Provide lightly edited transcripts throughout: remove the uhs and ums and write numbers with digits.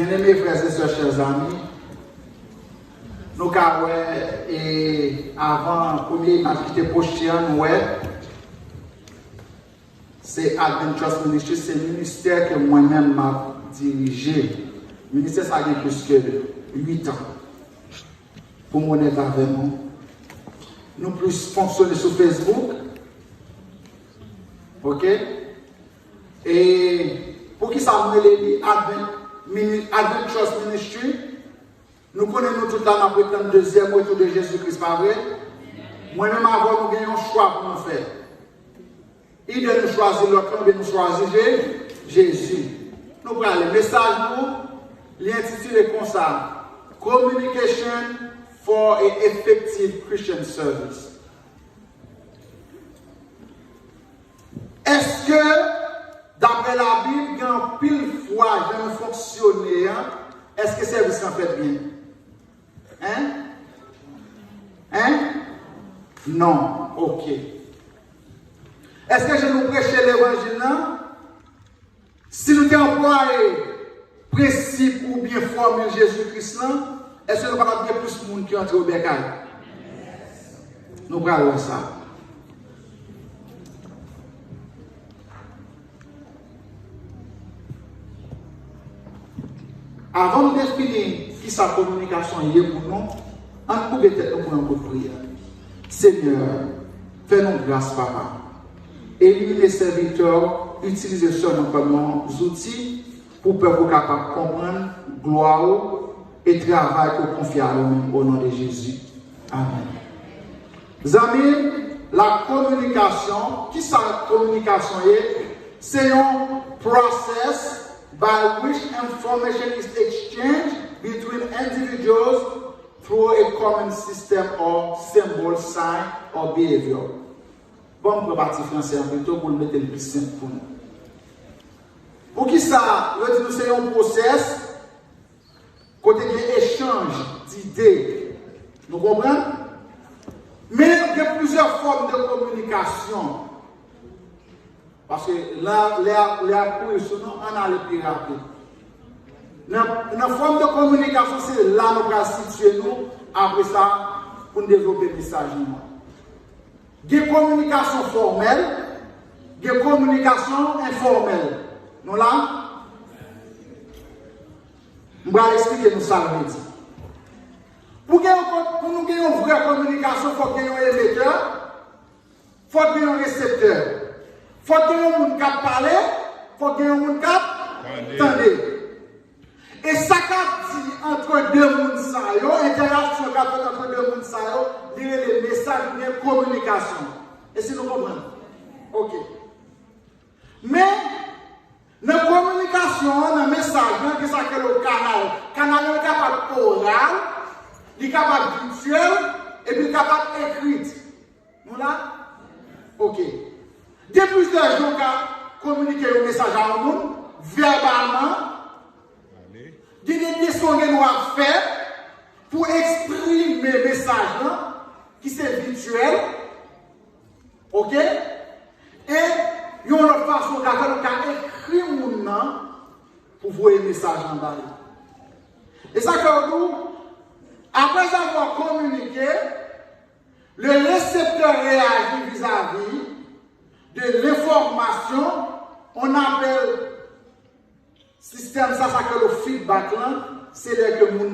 Bien-aimés frères et sœurs, chers amis, nous avons et avant premier image qui était projeté nous c'est Advent Trust Ministry, c'est le ministère que moi-même m'a dirigé. Le ministère ça a plus que 8 ans pour mon être avec nous. Nous plus fonctionner sur Facebook, ok? Et pour qui ça me dit Advent Trust Ministry, nous connaissons tout le temps dans le deuxième retour de Jésus-Christ, pas vrai? Moi-même, avant, nous avons un choix pour nous faire. Il de nous choisir l'autre, nous nous choisir Jésus. Nous prenons le message pour l'intituler comme ça: Communication for an Effective Christian Service. Est-ce que, d'après la Bible, il y a un pile fois, j'ai un fonctionnaire, est-ce que le service en fait bien? Hein? Non. Ok. Est-ce que je nous prêcher l'évangile là? Si nous avons employé principe ou bien formule Jésus-Christ là, est-ce que nous avons bien plus de monde qui entre au bécail? Nous parlons ça. Avant de définir qui sa communication est pour nous, on peut peut-être nous prendre une prière. Seigneur, fais-nous grâce, Papa. Élimine les serviteurs, utilisez seulement comme outils pour que vous capable de comprendre, gloire et travail pour confier à nous au nom de Jésus. Amen. Amis, la communication, qui sa communication est? C'est un process by which information is exchanged between individuals through a common system or symbol, sign or behavior. Bon, pour partir français plutôt pour le mettre le plus simple pour nous. Pour qui ça, nous c'est un process côté de échange d'idées. Nous comprenons? Mais il y a plusieurs formes de communication. Parce que là, les apparitions, on a le plus rapide. Dans la forme de communication, c'est là que nous allons situer nous, après ça, pour développer le message. Il y a communication formelle, il y a communication informelle. Nous là, je vais expliquer nous ça. Pour nous gagner une vraie communication, il faut qu'il y ait un émetteur, il faut qu'il y ait un récepteur. Il faut qu'il y ait un monde qui parle, il faut qu'il y ait un monde qui entende. Et ça qui dit entre deux mondes, l'interaction entre deux mondes, c'est le message de communication. Et si nous comprenons? Ok. Mais, dans la communication, dans le message, qui est le canal, le canal est capable oral, il est capable virtuel, et puis il est capable écrit. Nous là? Ok. Depuis plusieurs jours, on communiquer un message à un monde, verbalement. Il y a des questions que nous avons fait pour exprimer le message qui c'est virtuel. Ok? Et il y a une autre façon d'écrire pour voir le message en bas. Et ça fait nous, après avoir communiqué, le récepteur réagit vis-à-vis de l'information. On appelle système ça que le feedback là, c'est là que nous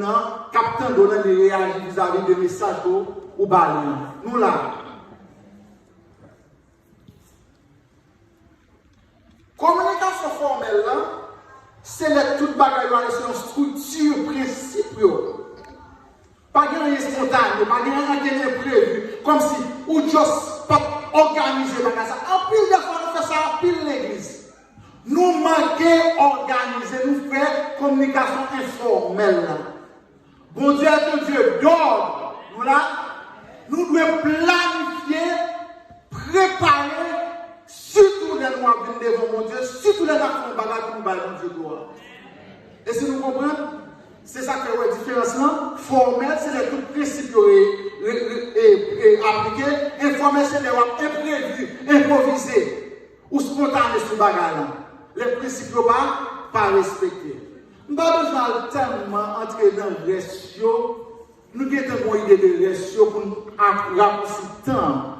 captons donner des réactions vis-à-vis de messages ou balles. Nous là. Communication formelle là, c'est la toute bagaille sur une structure principe. Pas de rien spontané, pas de rien prévu, comme si ou juste pas organisé ça. En pile de fois nous faisons ça en pile l'église. Nous manquons organiser, nous faisons communication informelle. Bon Dieu est un Dieu d'ordre. Nous là, nous devons planifier, préparer, surtout les noirs venus devant mon Dieu, surtout les actions bagages pour nous bailler mon Dieu gloire. Et si nous comprenons, c'est ça qui est la différence. Formel, c'est les tout principes appliqués. Informel, c'est les imprévus, improvisés ou spontanés sur le bagage. Les principes pas respectés. Nous n'avons pas besoin tellement entrer dans le ratio. Nous avons une idée de ratio pour nous raccourcir le temps.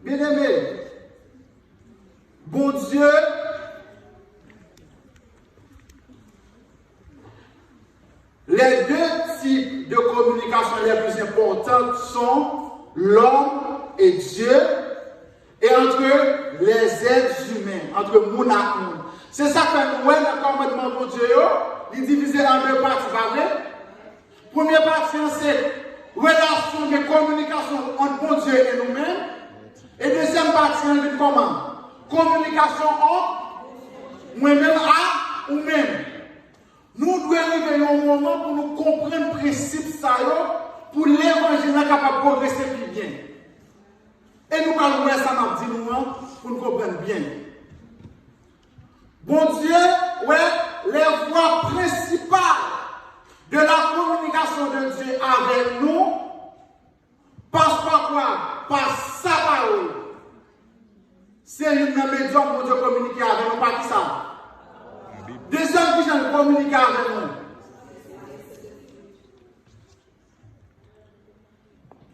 Bien aimé, bon Dieu, les deux types de communication les plus importantes sont l'homme et Dieu, et entre les êtres humains, entre moun et moun. C'est ça que nous avons le commandement pour Dieu, il est divisé en deux parties, pas vrai? Première partie, c'est relation de communication entre bon Dieu et nous-mêmes. Et deuxième partie, c'est comment? Communication entre moi-même à nous-mêmes. Nous devons arriver à un moment pour nous comprendre le principe ça, pour l'évangile capable de progresser plus bien. Et nous allons voir ça dans le pour nous comprendre bien. Bon Dieu, ouais, les voies principales de la communication de Dieu avec nous passent par quoi? Par sa parole. C'est une médium pour Dieu communiquer avec nous, pas qui ça? Des hommes qui viennent communiquer avec nous.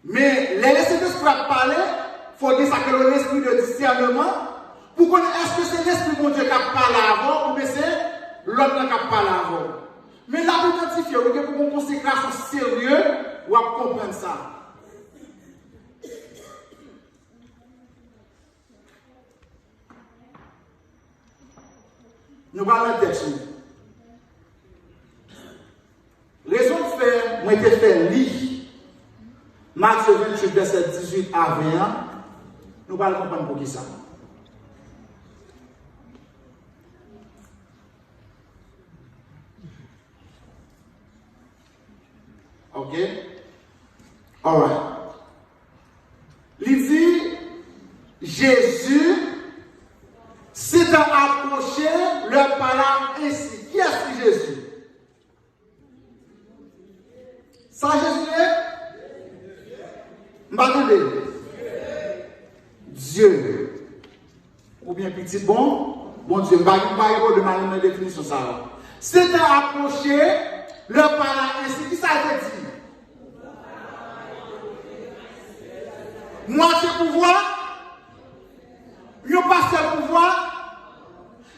Mais les laisser de parler, il faut dire ça que l'esprit de discernement, pour connaître est-ce que c'est l'esprit de Dieu qui a parlé avant ou bien c'est l'autre qui a parlé avant. Mais là, pour identifier, pour une consécration sérieuse, on va comprendre ça. Nous parlons de texte. Raison de faire, moi, je fais lire Matthieu 28, verset 18 à 21. Nous allons comprendre pour qui ça. Ok? All right. Il dit, Jésus s'étant approché, leur parla ainsi. Qui est-ce Jésus? Ça, Jésus est? M'attendez. Dieu. Ou bien petit bon Dieu. Je ne vais pas de ma définition ça. S'étant approché, leur parla ainsi. Qui ça a été dit? Moitié pouvoir, le pasteur pouvoir,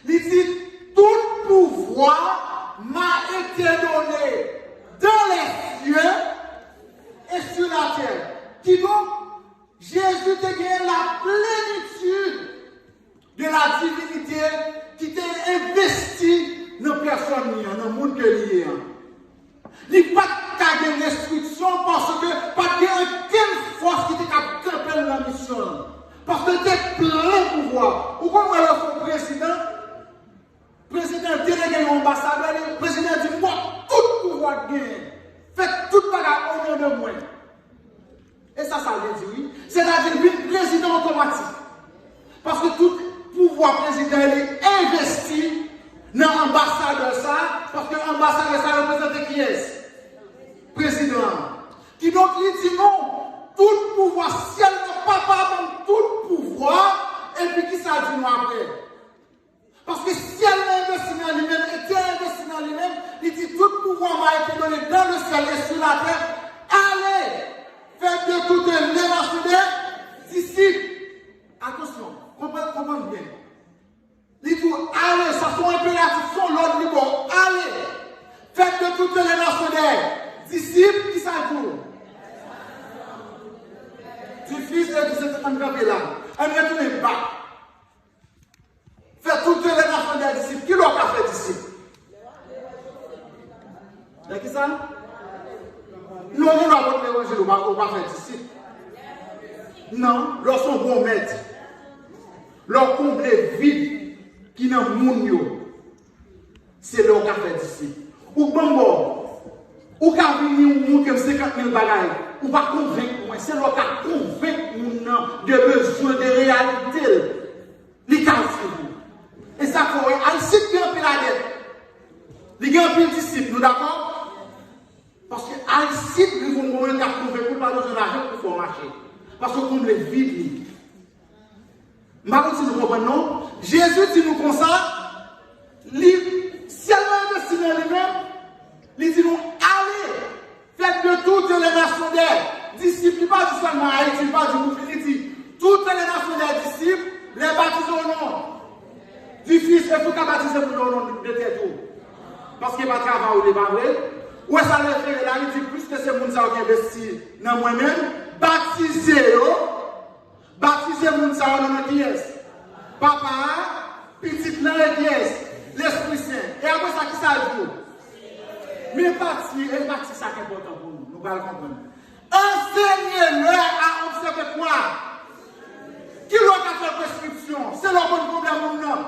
il dit tout pouvoir m'a été donné dans les cieux et sur la terre. Qui donc, Jésus te gagné la plénitude de la divinité qui t'a investi dans la personne, dans le monde que lié. Il n'y a pas de restriction parce que pas de force qui t'a la mission. Parce que tu es plein de pouvoir. Ou comme le président délégué l'ambassadeur, le président dit moi, tout pouvoir gagner. Faites tout bagarre au nom de moi. Et ça veut dire oui. C'est-à-dire le président automatique. Parce que tout pouvoir président est investi dans l'ambassadeur ça, parce que l'ambassadeur ça représente qui est? Président. Qui donc il dit non. Tout pouvoir, si elle n'a pas pardon, tout pouvoir, et puis qui ça dit nous après? Parce que si elle a investi dans lui-même, et Dieu a investi dans lui-même, il dit tout pouvoir m'a été donné dans le ciel et sur la terre. Allez, faites de toutes les nations des disciples. Attention, comprenez bien. Il dit allez, ça sont impératifs, sont l'ordre du bon. Allez, faites de toutes les nations des disciples, qui ça dit? Du fils et du Saint-Esprit là. On ne retourne pas. Faites toutes les nations des disciples. Qui l'a fait disciples? C'est qui ça? Nous, on va pas l'évangile, on va faire disciples. Non, leur sont bons maîtres. Leur comble vide qui n'a moun. C'est leur qui a fait disciples. Ou bon, ou quand venir ou monter 50 000 bagailles, ou pas convaincre moi, c'est leur qui a convaincu de besoin de réalité. Les cas et ça faut aller si bien en la dette. Les gars en disciples, nous d'accord? Parce que Alcide, ils vont mourir qu'à convaincre pas besoin d'argent pour faire marcher. Parce qu'on les vide. Maintenant, si nous comprenons, Jésus dit nous comme ça, si elle a investi dans lui-même, Il dit nous, allez, faites de toutes les nations des disciples, pas du seulement Haïti, pas du monde, il dit, toutes les nations des disciples, les baptisons au nom du Fils, et tout cas baptiser au nom de tout. Parce qu'il n'y a pas de travail ou débat, ou ça le fait là, il dit, plus que c'est moun sa qui investi dans moi-même, baptisez-vous moun sa dans qui est papa, petite là qui est l'Esprit Saint. Et après ça, qui ça joue? Mais parti, et parti, ça qui est important pour nous. Nous allons comprendre. Enseignez-leur à observer quoi? Qui doit faire prescription? C'est le bon problème, non?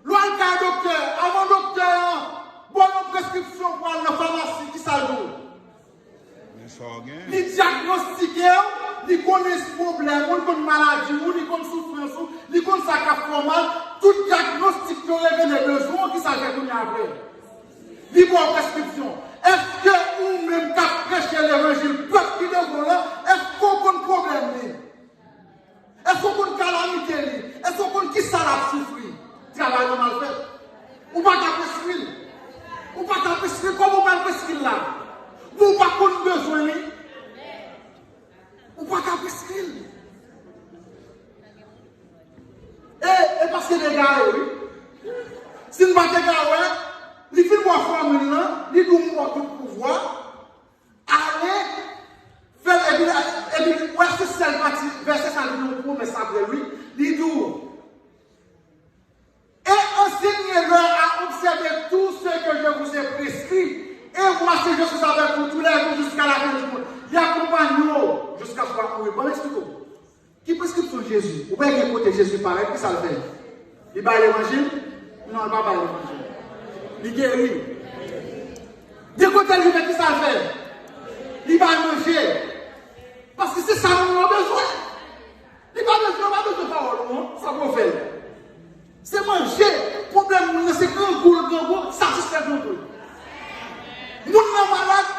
L'on a un docteur, avant docteur, bonne prescription pour aller dans la pharmacie, qui ça joue? Les diagnostiquer, ils connaissent problème, ils connaissent maladie, ils connaissent souffrance, ils connaissent ça qui fait mal, tout diagnostic qui aurait les besoins, qui ça fait après. Ils vont prescription. Est-ce que ou même qu'à prêcher l'évangile, peuple qui est là, est-ce qu'on a un problème? Est-ce qu'on a une calamité? Est-ce qu'on a qui ça l'a souffert? Travail mal fait. Ou pas qu'à prescrire? Ou pas qu'à prescrire? Comment on va prescrire là? Vous pas qu'on besoin, ou pas qu'à prescrire. Et parce que les gars, si nous ne battons pas, les films vont faire maintenant, ils nous montrent tout pouvoir, allez, faire, et puis, c'est celle partie, verset ça nous promets ça après lui, ils disent, et enseignez-leur à observer tout ce que je vous ai prescrit. Et moi, si je suis avec vous tous les jours jusqu'à la fin du monde, il accompagne-nous jusqu'à ce qu'on mourir. Bon, expliquez-vous. Qui prescription de Jésus? Vous pouvez écouter Jésus pareil, qui ça le fait? Il va l'évangile? Non, il ne va pas l'évangile. Il guérit. D'écouter lui, qui ça le fait? Il va manger. Parce que c'est ça qu'on a besoin. Il va besoin de parole, ça qu'on fait. C'est manger. Le problème, c'est qu'un goût, satisfait d'un goût. Moun nan malade,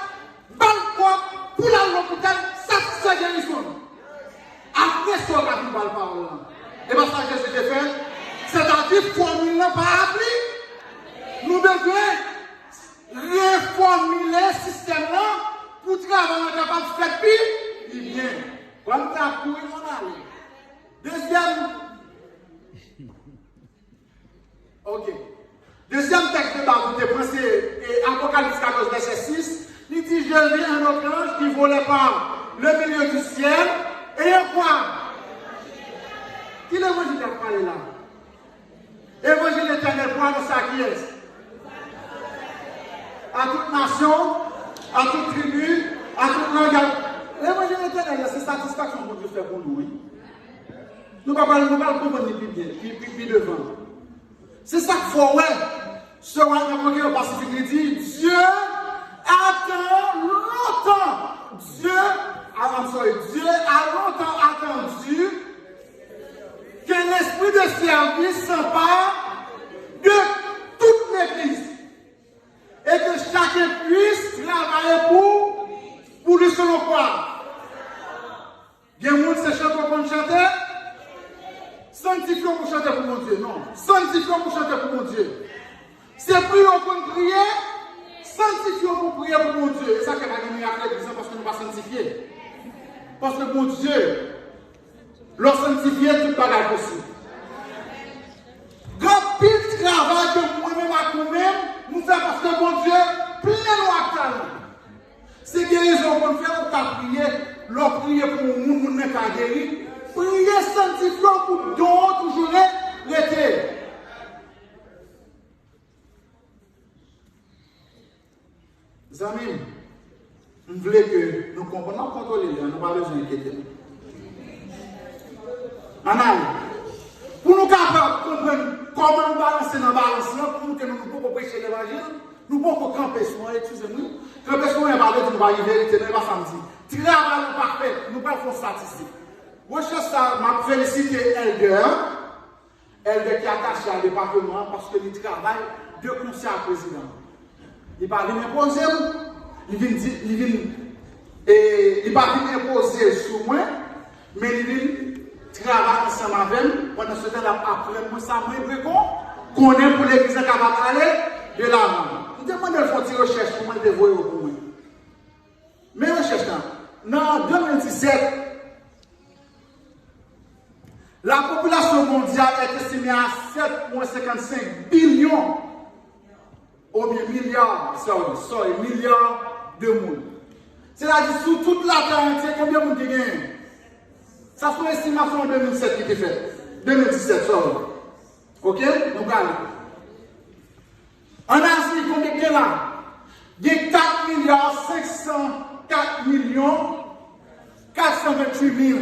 bal quoi, pour la l'hôpital, ça c'est guérison. Après ça, on a pu parler parole là. Et bien ça que Jésus fait, c'est-à-dire formule n'a pas appris. Nous devons réformuler le système là pour travailler capable de faire pire, il vient. Comme ça, pour y aller. Deuxième. Ok. Deuxième texte de Bible, vous pensez, Apocalypse 14, verset 6, il dit, je vis un autre ange qui volait par le milieu du ciel, et quoi? Qui l'évangile a parlé là? Évangile éternel, pour nous ça qui est? À toute nation, à toute tribu, à toute langue. L'évangile éternel, c'est satisfaction pour Dieu fait pour nous. Oui? Nous ne pouvons pas comprendre plus devant. C'est ça qu'il faut, ouais. Ce roi de au Pacifique, il dit, Dieu attend longtemps. Dieu a longtemps attendu que l'esprit de service s'empare de toute l'Église. Et que chacun puisse travailler pour lui selon quoi? Il y a des gens qui chantent pour chanter. Sanctifions pour chanter pour mon Dieu. Non. Sanctifions pour chanter pour mon Dieu. C'est prions pour prier. Sanctifions pour prier pour mon Dieu. Et ça, c'est pas gagné à l'église parce que nous ne pas sanctifier. Parce que mon Dieu, leur sanctifier, tout bagage possible. Grand pile travail que moi-même à nous-mêmes, nous faisons parce que mon Dieu, plein de talent. C'est guérison qu'on fait, on peut prier. Leur prier pour le monde, n'est pas guéri. Priez sanctifiant pour don toujours l'été. Les amis, nous voulons que nous comprenions, contrôler, nous n'avons pas besoin d'inquiéter. Pour nous capables de comprendre comment nous balancer dans la balance, pour nous que nous ne pouvons pas prêcher l'évangile, nous ne pouvons pas camper sur moi, excusez-moi. Camper sur moi, il va dire que nous allons vérité, nous allons samedi. Travail nous parfait, nous ne pouvons pas faire statistique. Recherche ça, je félicite Elder qui est attaché à département parce qu'il travaille de conseil à président. Il ne va pas venir imposer, il va venir imposer sur moi, mais il vient travailler ensemble avec moi. Pendant ce temps-là, après moi, ça m'a dit qu'on est pour l'église capable d'aller de l'avant. Il dit, demande de faire une recherche pour moi de voir pour moi. Mais recherche là, en 2017, la population mondiale est estimée à 7,55 billions, ou bien milliards, milliards de monde. C'est-à-dire, sur toute la terre entière, combien de monde qui gagne? Ça, c'est une estimation en 2007 qui était faite. 2017, sorry. Ok? Donc, allez. En Asie, combien de gens là? Il y a 4 milliards 504 millions 428 000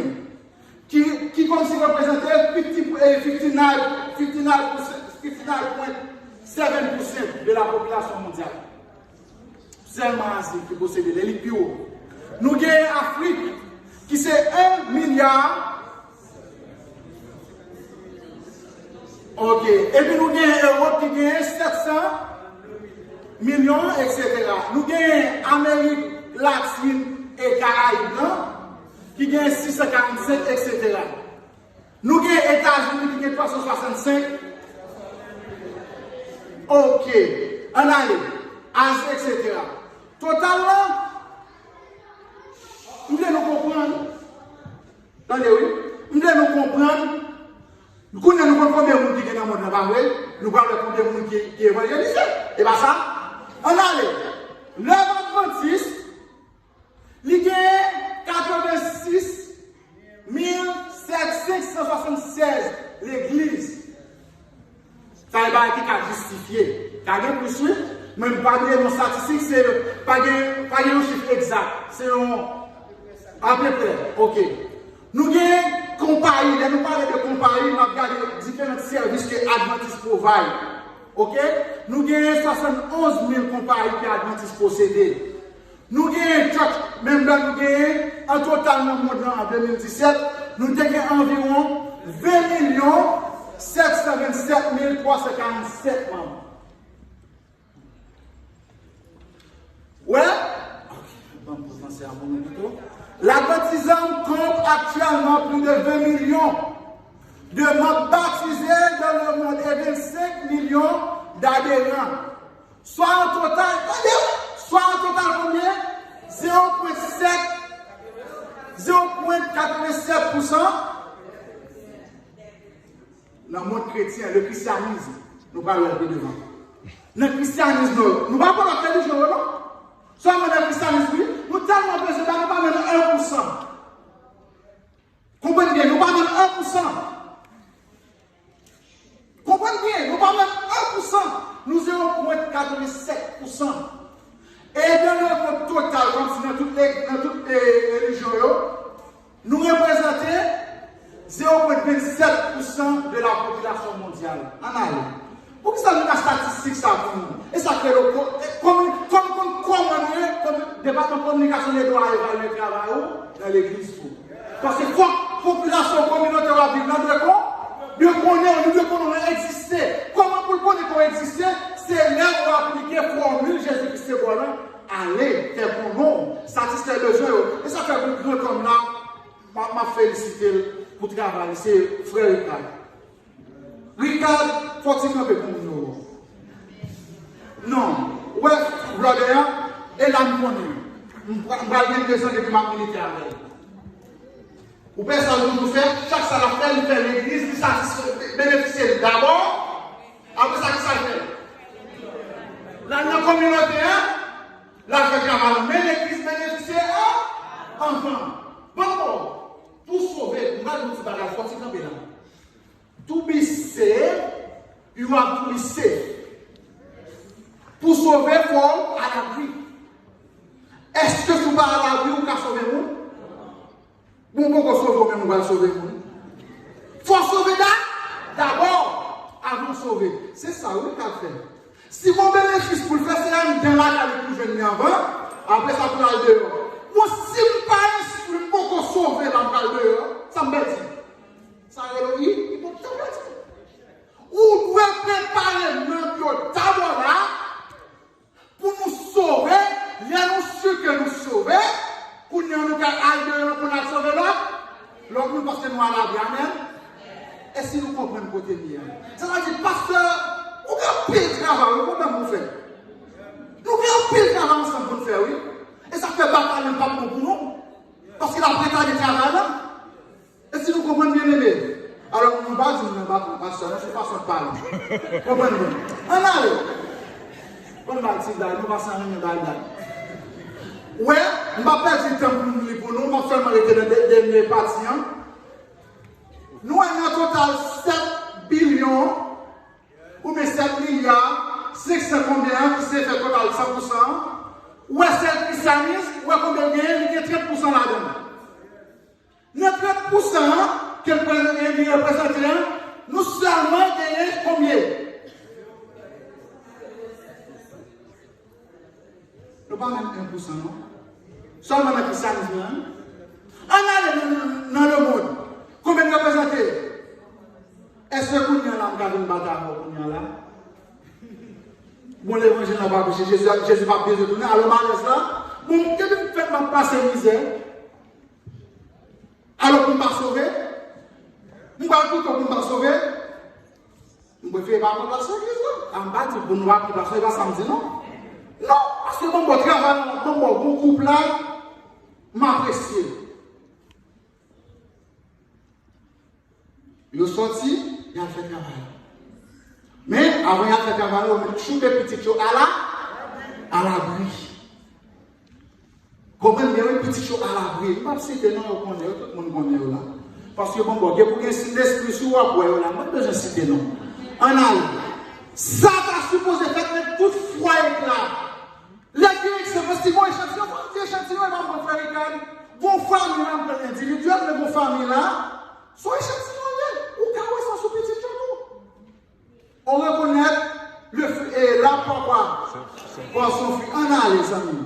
qui comme si représentait 59,7% de la population mondiale. Seulement Asie qui possède les plus hauts. Nous avons Afrique qui c'est 1 milliard. Ok. Et puis nous avons Europe qui gagne 700 millions, etc. Nous avons Amérique latine et Caraïbes qui gagne 647, etc. Nous avons États-Unis qui gagne 365. Ok. En allée, Asie, etc. Totalement, nous devons nous comprendre. Attendez, oui. Nous devons nous comprendre. Nous connaissons combien de monde qui est dans le monde, nous parlons de combien de monde qui est évangélisé. Et bien ça, on allait. L'œuvre adventiste, il y a 86 776 l'église. Ça n'est pas qui a justifié. Car il y a plus suite, même pas de statistique, c'est pas un chiffre exact. C'est à peu près. Ok. Nous avons comparé, nous parlons de comparer, nous avons différents services que Adventist provide. Ok? Nous avons 71 000 comparés que Adventist possède. Nous avons, même là, nous avons, en total, en 2017, nous avons environ 20 727 347 membres. Ouais? Ok, bon, pour penser à mon nom. La baptisante compte actuellement plus de 20 millions de membres baptisés dans le monde et 25 millions d'adhérents. Soit en total combien? 0,87% dans le monde chrétien, le christianisme. Nous parlons un peu devant. Dans le christianisme, nous ne parlons pas de la religion, non? Seulement dans le christianisme, nous tellement besoin, nous parlons de 1%. Comprenez bien, nous parlons de 1%. Comprenez bien, nous parlons de 1%. Nous avons 0,87%. Et dans notre total, comme dans toutes les religions, nous représentons 0,27% de la population mondiale. En Allemagne. Pour que ça nous la statistique ça pour nous? Et ça fait comme département de communication des droits évaluer le travail dans l'église. Parce que quand la population communautaire va vivre dans le camp, nous devons exister. Comment pour qu'on exister? C'est là où on va appliquer la formule Jésus-Christ voilà. Allez, faire pour nous, satisfaire le besoin. Et ça fait un grand comme là, m'a félicité pour travailler. C'est frère Ricard. Ricard, faut-il un peu pour nous? Non. Ouais, brother, et là, nous connaissons. Je vais bien besoin depuis ma militaire. Vous pouvez ça nous faire, chaque salafel, il fait l'église, il bénéficie d'abord, après ça, qui ça fait? Dans la communauté, la fait mais l'église bénéficie enfant. Bon, pour sauver, nous allons nous faire faut-il camper là. To be saved, you have to be saved. Pour sauver, il faut à l'abri. Est-ce que vous parlez à l'abri ou qu'à sauver vous? Bon, pourquoi sauver vous, on va sauver vous? Il faut sauver d'abord avant de sauver. C'est ça, oui, qu'a fait. Si mon bénéfice pour le faire, c'est un bien là avec plus jeune avant, après ça, pour aller dehors. Moi, si je ne parle pas pour sauver l'emploi dehors, ça me dit. Ça veut dire, il faut tout dire. Ou doit préparer notre d'abord là pour nous sauver, il y a nous ceux que nous sauver, pour nous aller dehors pour nous sauver là, l'homme parce que nous allons bien même. Et si nous comprenons côté bien, ça veut dire, pasteur, ou bien pire travail, comment vous faites? Nous avons pile de travail ensemble pour le faire, oui. Et ça fait bataille pas pour nous. Parce qu'il a préparé le travail là. Et si nous comprenons bien aimé, alors nous ne pas dire nous battons pas ça, c'est façon de parler. Comprenez-vous? On allez. On va dire là, nous passons à une balle. Ouais, on va perdre du temps pour nous, on va seulement arrêter dans les derniers patients. Nous avons un total 7 billions, ou bien 7 milliards, 600 combien, qui s'est fait total 100%. Ou est-ce que l'islamisme, ou est-ce combien il y a 30% là-dedans. Le 30% que le président représente, nous seulement gagnons combien? Nous pas même 1%, non? Seulement dans l'islamisme. On a dans le monde. Combien de représentants? Est-ce que vous avez une bataille là? Bon, l'évangile n'a pas péché, Jésus n'a pas besoin de tourner. Alors, malaise là, bon, qu'est-ce que vous faites pour passer misère? Alors, pour ne pas sauver? Vous ne pouvez pas pour ne pas sauver? Vous préférez pas pour passer l'église? En bas, pour nous voir pour passer, il va samedi, non? Non, parce que mon travail, mon couple là, m'apprécie. Il est sorti, il a fait travail. Mais avant de faire travail, on met toutes les petites choses à l'abri. Comprenez bien, les petites choses à l'abri. Je ne sais pas si c'est non, tout le monde connaît là. Parce que bon, pour un signe d'esprit sur vous, là, je n'ai pas besoin de citer non. En allée, ça va supposer faire toute foi là. Les directions, si vous échantillons, il va vous faire écart. Vos familles, individuelles, mais vos familles là, sont échantillons. Ou quand ils sont sous petit château. On reconnaît le feu et la papa. Pour son fils. En allée, les amis.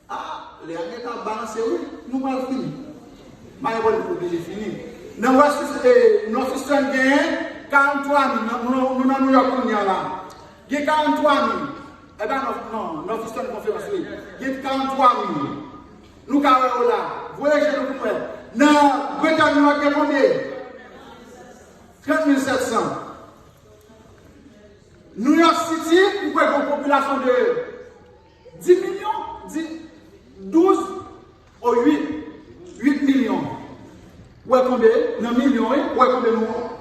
Ah, les amis ont balancé, oui. Nous allons finir. Mais il va nous obliger de finir. Nos systèmes gagnent 43 000. Nous n'avons pas là. Il y a 43 000. Eh bien, non, notre système de conférence, il y a 43 000. Nous avons là. Vous voyez, je nous comprends. Non, Bretagne, nous avons combien? 30 700. New York City, vous avez une population de 10 millions, 12 ou 8 millions. Vous avez combien? 9 millions, vous avez combien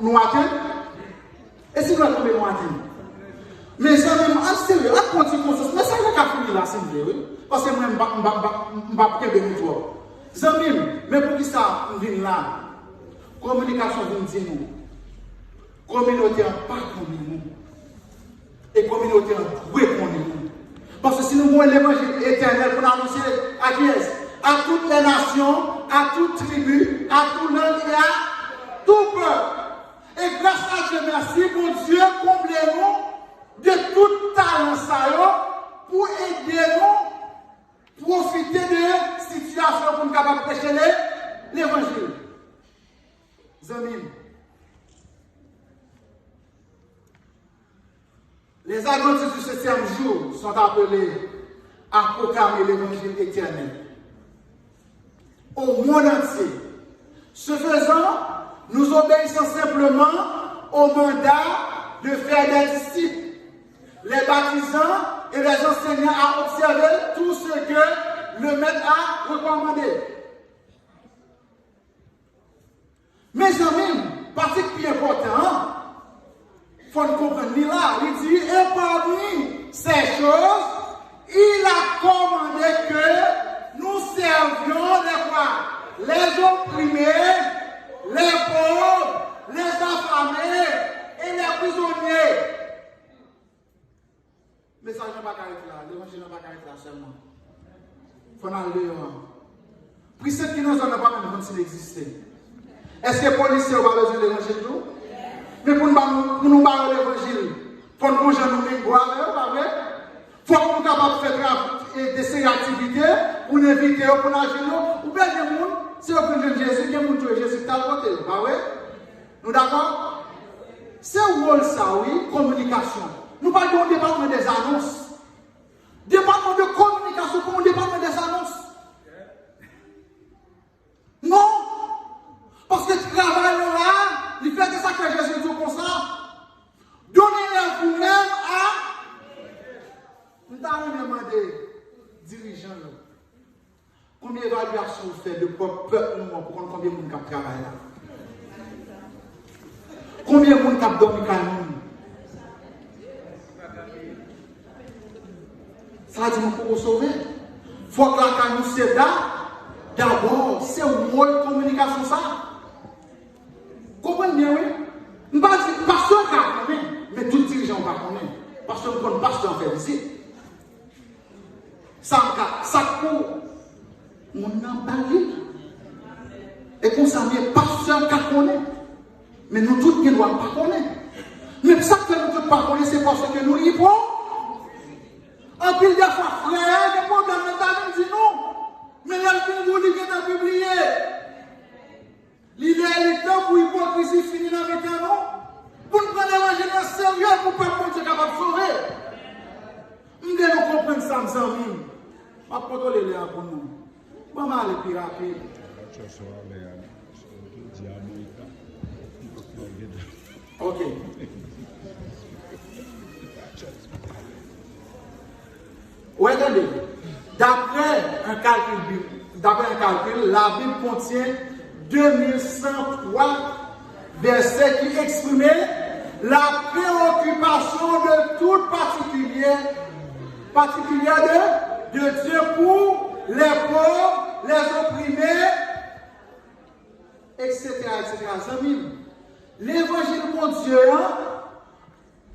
nous atteignons? Et si vous avez combien nous atteignons? Mais ça même, en sérieux, à continuer conscience, mais ça n'est pas fini là, c'est vrai, parce que moi, je ne vais pas faire toi. Zamim, mais pour qui ça, nous venons là? Communication vient dire nous. Communauté en pas comme nous. Et communauté en doué comme nous. Parce que si nous voulons l'évangile éternel pour annoncer à qui est-ce? À toutes les nations, à toute tribu, à tout langue et à tout peuple. Et grâce à Dieu, merci, mon Dieu, comblez-nous de tout talent ça pour aider nous, profiter de situations pour nous capables de prêcher l'évangile. Zamim. Les adventistes du 7e jour sont appelés à proclamer l'évangile éternel au monde entier. Ce faisant, nous obéissons simplement au mandat de faire des disciples, les baptisants et les enseignants à observer tout ce que le maître a recommandé. Mes amis, partie plus important, il faut comprendre là, il dit, et parmi ces choses, il a commandé que nous servions les quoi? Les opprimés, les pauvres, les affamés et les prisonniers. Mais ça n'est pas carré là, l'évangile n'est pas carré là seulement. Il faut aller dehors. Puis ceux qui nous ont pas même comme s'il existait. Est-ce que les policiers ont besoin de l'évangile tout? Mais pour nous parler de l'évangile, il faut que nous nous boire, pas vrai? Il faut que nous soyons capables de faire des activités pour nous éviter, pour nous agir. Ou bien des gens, si on prend Jésus, des gens qui Jésus à côté, pas vrai? Nous d'accord? C'est un rôle ça, oui, communication. Nous parlons du département des annonces. Département de communication comme le département des annonces. Non! Parce que tu travailles là, il fait ça que Jésus dit comme ça. Donnez-les vous-même à. Nous t'avons demandé, faire de propre peuple pour qu'on combien de monde qui travaille là. Combien de monde qui dormi quand même. Ça dit nous pour sauver. Il faut que la nous c'est d'abord, c'est un rôle de communication ça. Comprenez bien, oui? Je ne pas dire pasteur qui mais tout dirigeant va connaître. Parce que le pasteur fait visite. Ça pour on a parlé. Et qu'on s'en met pasteur qui connaît. Mais nous tous ne doivent pas connaître. Mais ça que nous ne pas connaître, c'est parce que nous y prenons. En pile de fois, frère, des mots dans le dit non. Mais là, vous dites que vous publié. L'idée est temps pour l'hypocrisie finir dans le temps. Pour nous prendre l'évangile sérieux, pour que le Dieu capable de sauver. Nous devons comprendre ça, mes amis. Je vais contrôler les pour nous. Je vais aller plus rapide. Ok. Oui, attendez. D'après un calcul, la Bible contient 2103 versets qui exprimaient la préoccupation de toute particulière de Dieu pour les pauvres, les opprimés, etc. L'évangile de Dieu,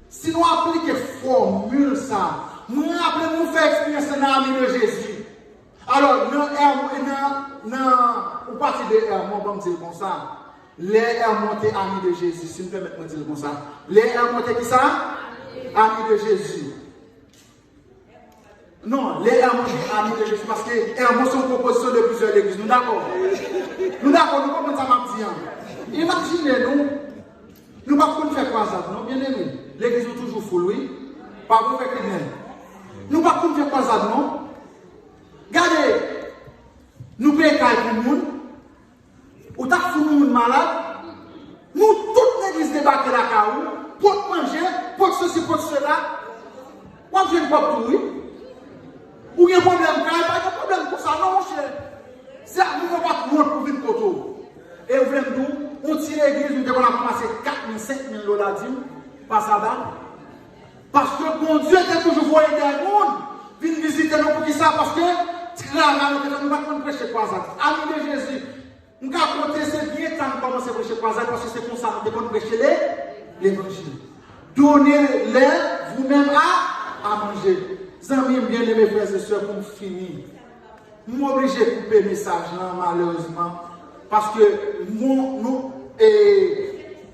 si nous appliquons formule ça, nous rappelons, nous faisons expérience dans l'ami de Jésus. Alors, au parti de Hermon, on va dire comme ça. Les Hermon étaient amis de Jésus, si vous me permettez de dire comme ça. Les Hermon étaient qui ça? Amis de Jésus. Non, les Hermon étaient amis de Jésus parce que Hermon sont une composition de plusieurs églises. Nous d'accord? Nous comprenons ça, ma petite. Imaginez-nous, nous ne pouvons pas faire quoi ça, non, bien aimé. L'église est toujours full, oui. Pas vous faire rien. Nous ne pouvons pas faire quoi ça, non? Regardez, nous payons pour le monde, ou t'as fou le monde malade, nous, toute l'église débarque la caou, pour manger, pour ceci, pour cela. On vient pas pour oui. Ou il y a un problème, pas de problème pour ça, non, mon cher. C'est à nous, on va pas tout le monde pour venir pour et vous voulez nous, on tire l'église, nous devons commencer 4 000, 5 000 dollars par sabbat. Parce que mon Dieu était toujours voyé des mondes, venir visiter nous pour qui ça, parce que nous ne pouvons pas prêcher croisade. Amis de Jésus, nous avons compté c'est bien temps de commencer à prêcher croisade parce que c'est comme ça que nous devons prêcher l'évangile. Donnez-les vous-même à manger. Amis bien-aimés frères et sœurs, pour finir, je suis obligé de couper le message là, malheureusement, parce que mon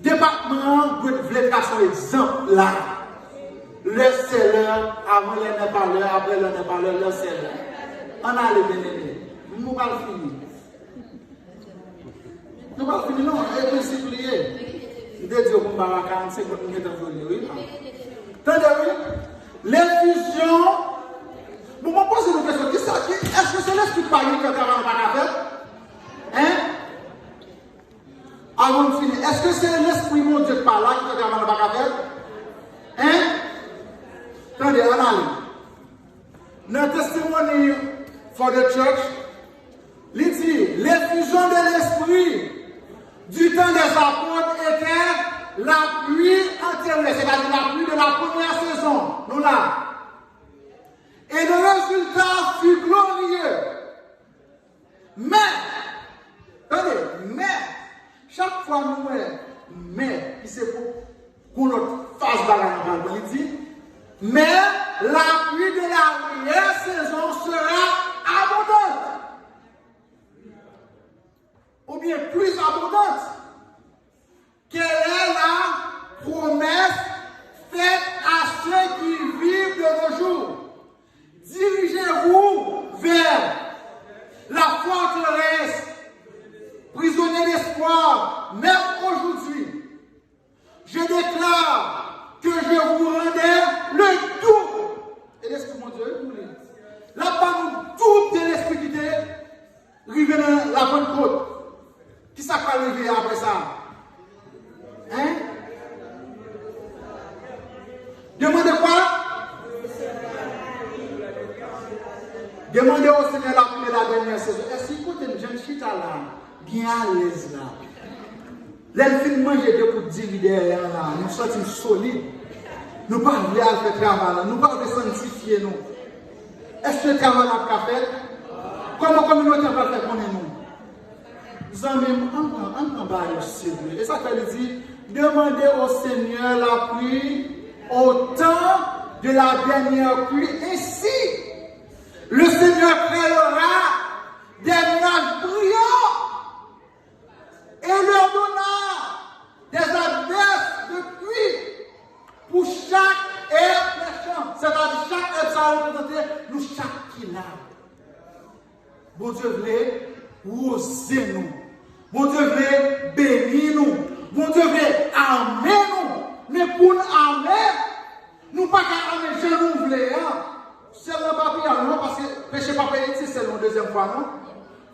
département voulait faire son exemple là. Le Seigneur, avant le n'est pas l'heure, après le n'est pas l'heure, le Seigneur. On a les bien-aimés. Nous ne pouvons pas finir. Nous ne pouvons pas finir, non. Et puis, s'il vous plaît, je vais dire que nous avons 45 minutes de voler. Attendez, oui. L'infusion. Vous me posez une question. Est-ce que c'est l'esprit parmi qui a travaillé par la tête? Hein? Avant de finir, est-ce que c'est l'esprit mon Dieu qui parle là qui a travaillé par la tête? Hein? Attendez, on a dans le testimony for the church, il dit l'effusion de l'esprit du temps des apôtres était la pluie antérieure, c'est-à-dire la pluie de la première saison. Nous là. Et le résultat fut glorieux. Mais, attendez, mais, chaque fois nous, mais, c'est pour notre face bagarre, il dit, mais la pluie de la première saison sera abondante. Ou bien plus abondante. Quelle est la promesse faite à ceux qui vivent de nos jours? Dirigez-vous vers la forteresse, prisonnier d'espoir, même aujourd'hui. Je déclare que je vous rendais le double. Et l'esprit, mon Dieu, vous voulez. Là-bas, nous double de l'esprit qui était arrivé dans la bonne côte. Qui ça va arriver après ça? Hein? Demandez quoi? Demandez au Seigneur la dernière saison. Est-ce qu'il compte une jeune fille? bien à l'aise là. Les films manger de pour divider là, nous sommes solides. Nous ne pouvons pas faire travail, nous ne pouvons pas sanctifier nous. Est-ce que le travail a fait? Comment la communauté va faire pour nous? Nous avons un bail aussi. Et ça fait dire, demandez au Seigneur la pluie au temps de la dernière pluie. Ainsi, le Seigneur créera des nuages brillants et leur donnera des averses de pluie pour chaque herbe des champs. C'est-à-dire chaque herbe, ça représente nous chaque qui là. Bon Dieu voulait roser nous. Bon Dieu voulait bénir nous. Bon Dieu voulait armer nous. Mais pour nous armer, nous pas qu'à armer, je nous voulais. C'est le papier, non, parce que péché pas payé, c'est la deuxième fois, non?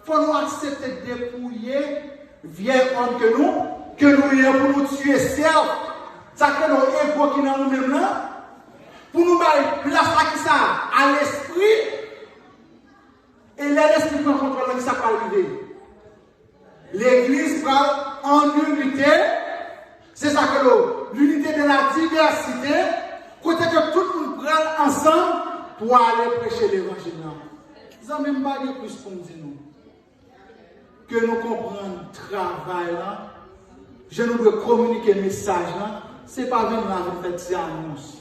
Il faut nous accepter de dépouiller vieil homme que nous ayons pour nous tuer serve. Ça que nos égos qui dans nous-mêmes là, pour nous mettre place à qui ça, à l'esprit. Et l'esprit prend contrôle de ça pas arriver. L'église parle en unité. C'est ça que l'unité de la diversité. Côté que tout le monde prend ensemble pour aller prêcher l'évangile. Nous n'avons même pas de plus pour nous dire que nous comprenons le travail là. Je nous veux communiquer le message là. Ce n'est pas même là que nous faisons annonce.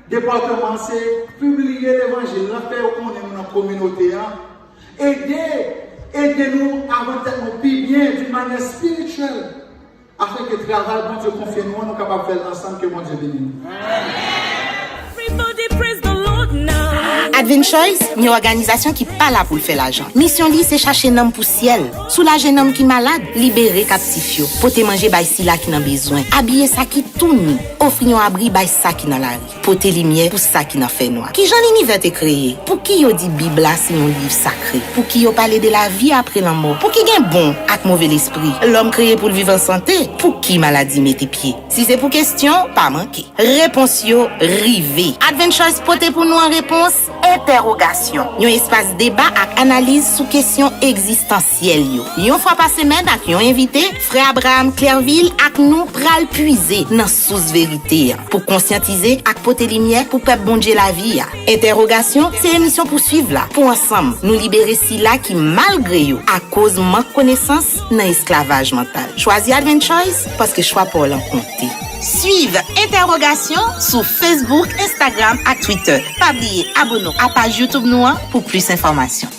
Département, c'est publier l'évangile, faire qu'on est dans la communauté. Aidez-nous à mettre nos pieds bien d'une manière spirituelle, afin que le travail, bon Dieu, confie nous, nous sommes capables de faire ensemble que mon Dieu bénisse. Advent Choice, une organisation qui pas là pour faire l'argent. Mission li c'est chercher un homme pour ciel, soulager un homme qui malade, libérer captif yo, porter manger bay si là qui n'a besoin, habiller ça qui tourne, offrir un abri bay ça qui dans la rue, porter lumière pour ça qui n'a fait noir. Qui Jean l'univers est créé? Pour qui yo dit Bible là c'est un livre sacré? Pour qui yo parler de la vie après la mort? Pour qui gagne bon ak mauvais l'esprit? L'homme créé pour le vivre en santé? Pour qui maladie mette pied? Si c'est pour question, pas manquer. Réponse yo rivé. Advent Choice porter pour nous en réponse interrogation. Yon espace débat ak analyse sous question existentielle yo. Yon fois par semaine ak yon invité, frère Abraham Clairville ak nous pral puiser dans source vérité pour conscientiser ak porter lumière pour peuple bon Dieu la vie. Interrogation, c'est émission pour suivre là, pour ensemble nous libérer si là qui malgré yo à cause manque connaissance dans esclavage mental. Choisis Advent Choice parce que choix pour l'encontrer. Suive Interrogation sur Facebook, Instagram et Twitter. Pas oublier, abonnez-vous à page YouTube Noir pour plus d'informations.